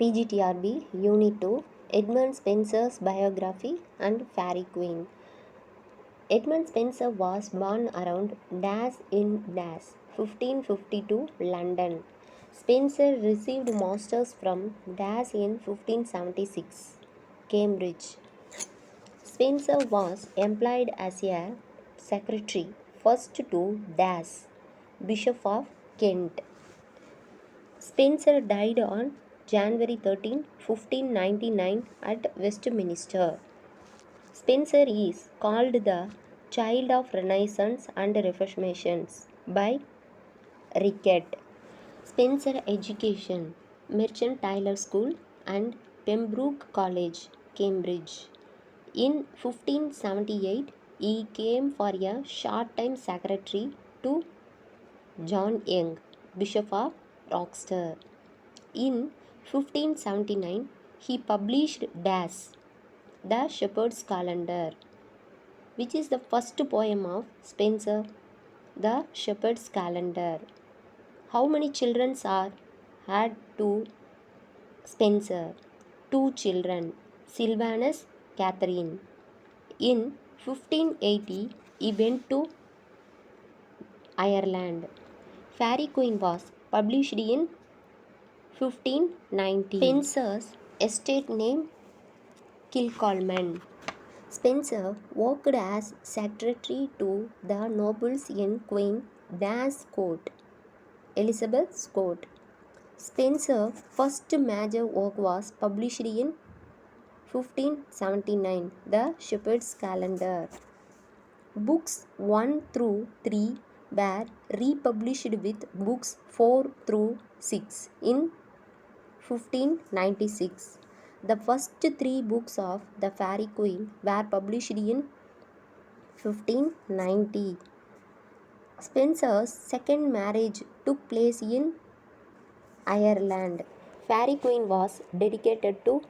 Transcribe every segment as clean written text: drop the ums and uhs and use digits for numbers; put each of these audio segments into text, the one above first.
PGTRB Unit 2 Edmund Spenser's Biography and Fairy Queen. Edmund Spenser was born around dash in dash 1552 London. Spenser received masters from dash in 1576 Cambridge. Spenser was employed as a secretary first to dash Bishop of Kent. Spenser died on January 13, 1599 at Westminster. Spenser is called the child of Renaissance and Reformation by Rickett. Spenser education, Merchant Taylor School and Pembroke College, Cambridge. In 1578, he came for a short time secretary to John Young, Bishop of Rochester. In 1579, he published Das, The Shepherd's Calendar, which is the first poem of Spenser, The Shepherd's Calendar. How many children are had to Spenser? Two children, Sylvanus, Catherine. In 1580, he went to Ireland. Fairy Queen was published in 1590. Spenser's estate name Kilcolman. Spenser worked as secretary to the nobles in Queen Anne's court, Elizabeth's court. Spenser's first major work was published in 1579, The Shepherd's Calendar. Books 1 through 3 were republished with books 4 through 6 in 1596. The first three books of The Fairy Queen were published in 1590. Spenser's second marriage took place in Ireland. Fairy Queen was dedicated to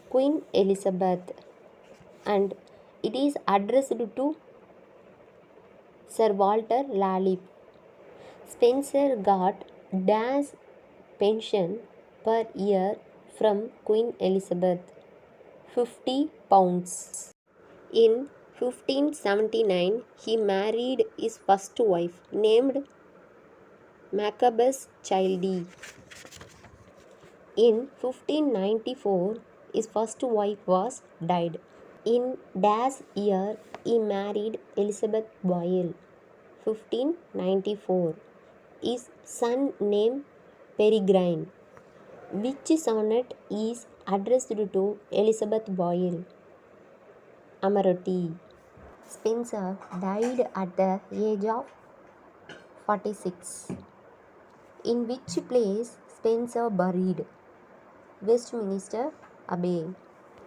Queen Elizabeth and it is addressed to Sir Walter Raleigh. Spenser got dash pension per year from Queen Elizabeth, £50. In 1579, he married his first wife, named Macabus Childie. In 1594, his first wife was died. In dash year, he married Elizabeth Boyle, 1594. His son named Peregrine. Which sonnet is addressed to Elizabeth Boyle? Amoretti. Spenser died at the age of 46. In which place Spenser buried? Westminster Abbey.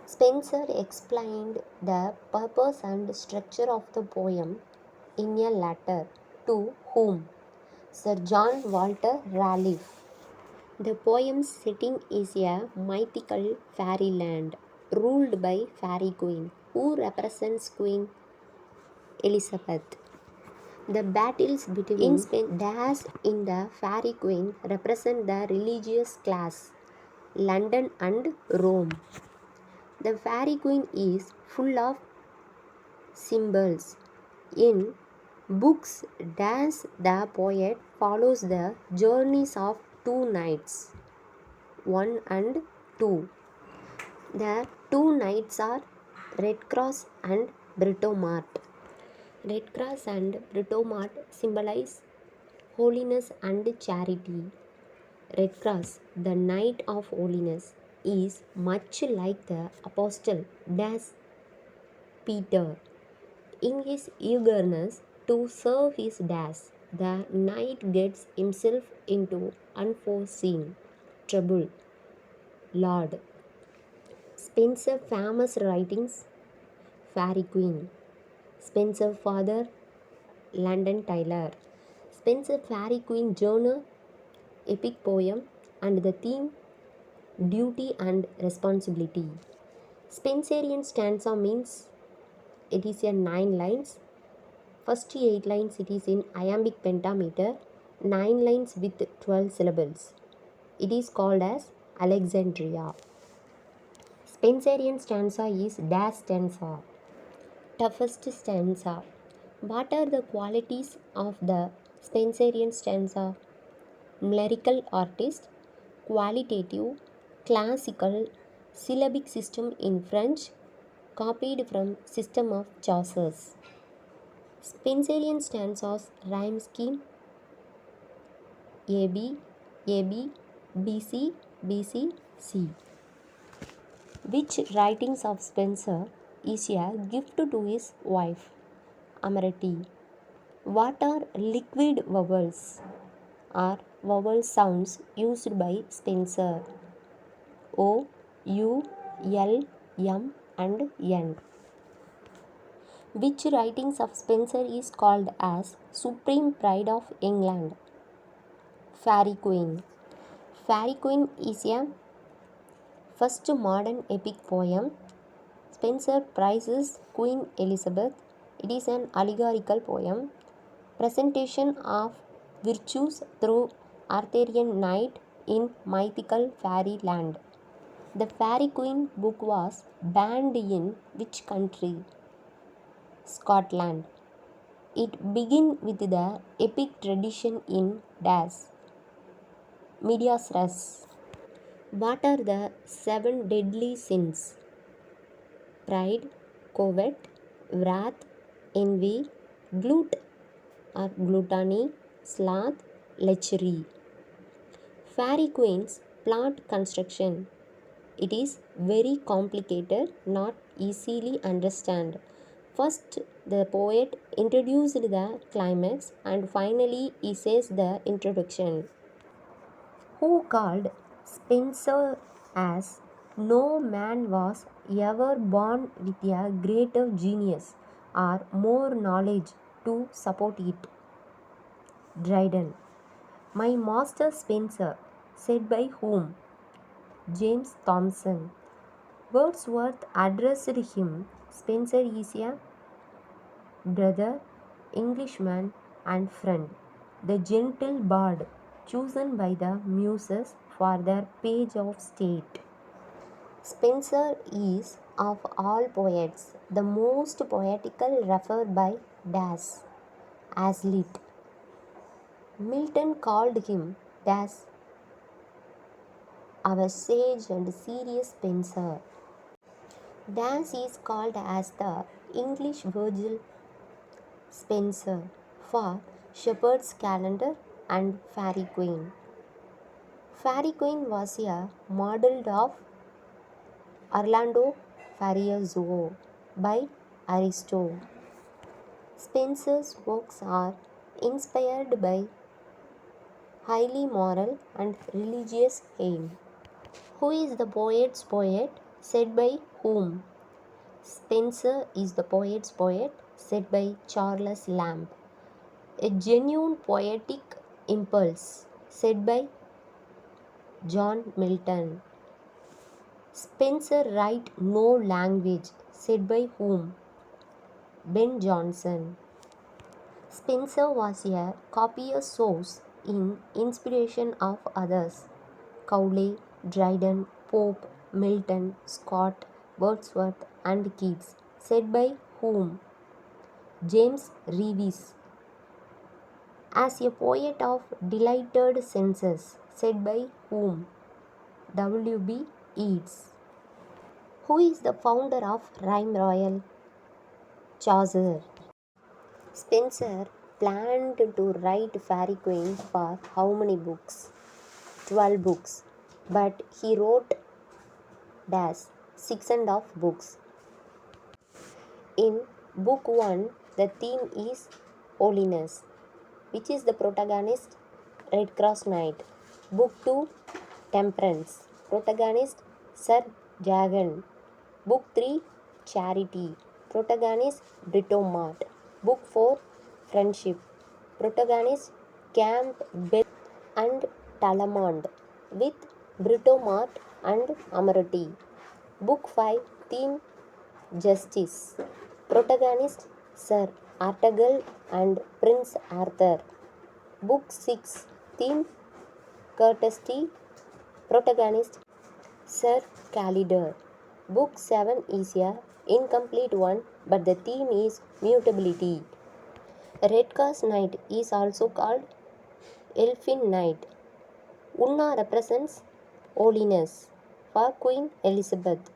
Spenser explained the purpose and structure of the poem in a letter to whom? Sir John Walter Raleigh. The poem's setting is a mythical fairyland ruled by Fairy Queen, who represents Queen Elizabeth. The battles between Dash in the Fairy Queen represent the religious class, London and Rome. The Fairy Queen is full of symbols. In books, Dash the poet follows the journeys of two knights, 1 and 2. The two knights are Redcross and Britomart. Redcross and Britomart symbolize holiness and charity. Redcross, the Knight of Holiness, is much like the Apostle Peter. In his eagerness to serve his the knight gets himself into unforeseen trouble. Lord. Spenser famous writings, Fairy Queen. Spenser father, London Taylor. Spenser Fairy Queen journal, epic poem, and the theme, duty and responsibility. Spenserian stanza means it is a 9 lines. First 8 lines it is in iambic pentameter, 9 lines with 12 syllables. It is called as Alexandria. Spenserian stanza is dash stanza. Toughest stanza. What are the qualities of the Spenserian stanza? Lyrical artist, qualitative, classical, syllabic system in French, copied from system of Chaucer's. Spenserian stanzas rhyme scheme AB, AB, BC, BC, C. Which writings of Spenser is a gift to his wife, Amarati? What are liquid vowels? Are vowel sounds used by Spenser? O, U, L, M, and N. Which writings of Spenser is called as Supreme Pride of England? Faerie Queene. Faerie Queene is a first modern epic poem. Spenser praises Queen Elizabeth. It is an allegorical poem, presentation of virtues through Arthurian knight in mythical fairyland. The Faerie Queene book was banned in which country? Scotland. It begins with the epic tradition in Das. Medias res. What are the 7 deadly sins? Pride, covet, wrath, envy, gluttony, sloth, lechery. Faerie Queene's plot construction. It is very complicated, not easily understand. First, the poet introduced the climax and finally he says the introduction. Who called Spenser as no man was ever born with a greater genius or more knowledge to support it. Dryden. My master Spenser, said by whom? James Thomson. Wordsworth addressed him. Spenser is a brother, Englishman, and friend, the gentle bard chosen by the muses for their page of state. Spenser is, of all poets, the most poetical, referred by Das, Hazlitt. Milton called him Das, our sage and serious Spenser. Das is called as the English Virgil Spenser for Shepherd's Calendar and Faerie Queene. Faerie Queene was a model of Orlando Furioso by Aristo. Spenser's works are inspired by highly moral and religious aim. Who is the poet's poet? Said by whom? Spenser is the poet's poet, said by Charles Lamb. A genuine poetic impulse, said by John Milton. Spenser write no language, said by whom? Ben Jonson. Spenser was a copious source in inspiration of others. Cowley, Dryden, Pope, Milton, Scott, Wordsworth, and Keats, said by whom? James Reeves. As a poet of delighted senses, said by whom? W.B. Yeats. Who is the founder of Rhyme Royal? Chaucer. Spenser planned to write Faerie Queene for how many books? 12 books. But he wrote dash 6.5 books. In book 1, the theme is holiness. Which is the protagonist? Red Cross Knight. Book 2, temperance. Protagonist Sir Jagan. Book 3, charity. Protagonist Britomart. Book 4, friendship. Protagonist Campbell and Tallemant with Britomart and Amarati. Book 5, theme justice. Protagonist Sir Artegall and Prince Arthur. Book 6, theme courtesy. Protagonist Sir Calidor. Book 7 is a incomplete one, but the theme is mutability. Redcast Night is also called Elfin Night. Unna represents holiness for Queen Elizabeth.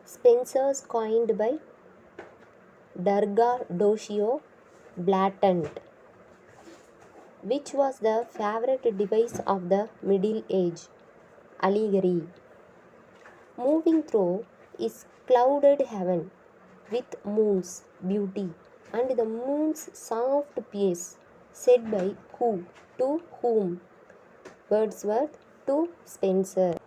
Spencers coined by Durga Doshio Blatant, which was the favorite device of the Middle Age. Allegory. Moving through is clouded heaven with moon's beauty and the moon's soft peace, said by who to whom? Wordsworth to Spenser.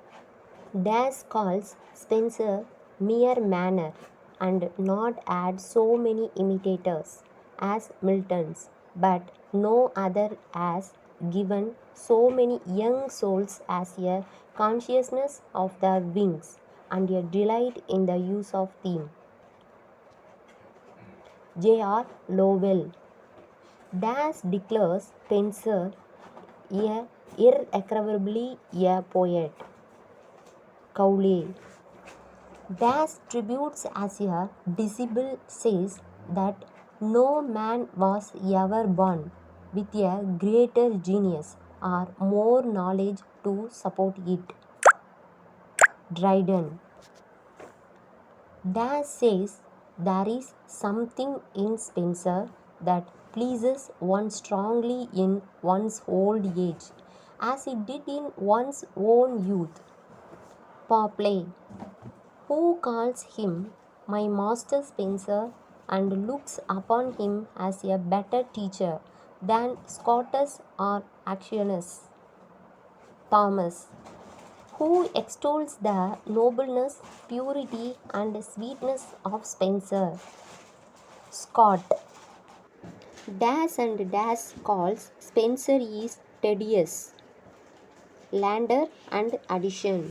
Dash calls Spenser mere manner and not add so many imitators as Milton's, but no other has given so many young souls as a consciousness of their wings and a delight in the use of theme. J.R. Lowell. Dash declares Spenser a irrecoverably a poet. Cowley. Dash tributes as a disciple says that no man was ever born with a greater genius or more knowledge to support it. Dryden. Dash says there is something in Spenser that pleases one strongly in one's old age, as it did in one's own youth. Popley. Who calls him my master Spenser and looks upon him as a better teacher than Scotus or Actionus? Thomas. Who extols the nobleness, purity, and sweetness of Spenser? Scott. Dash and Dash calls Spenser is tedious. Landor and addition.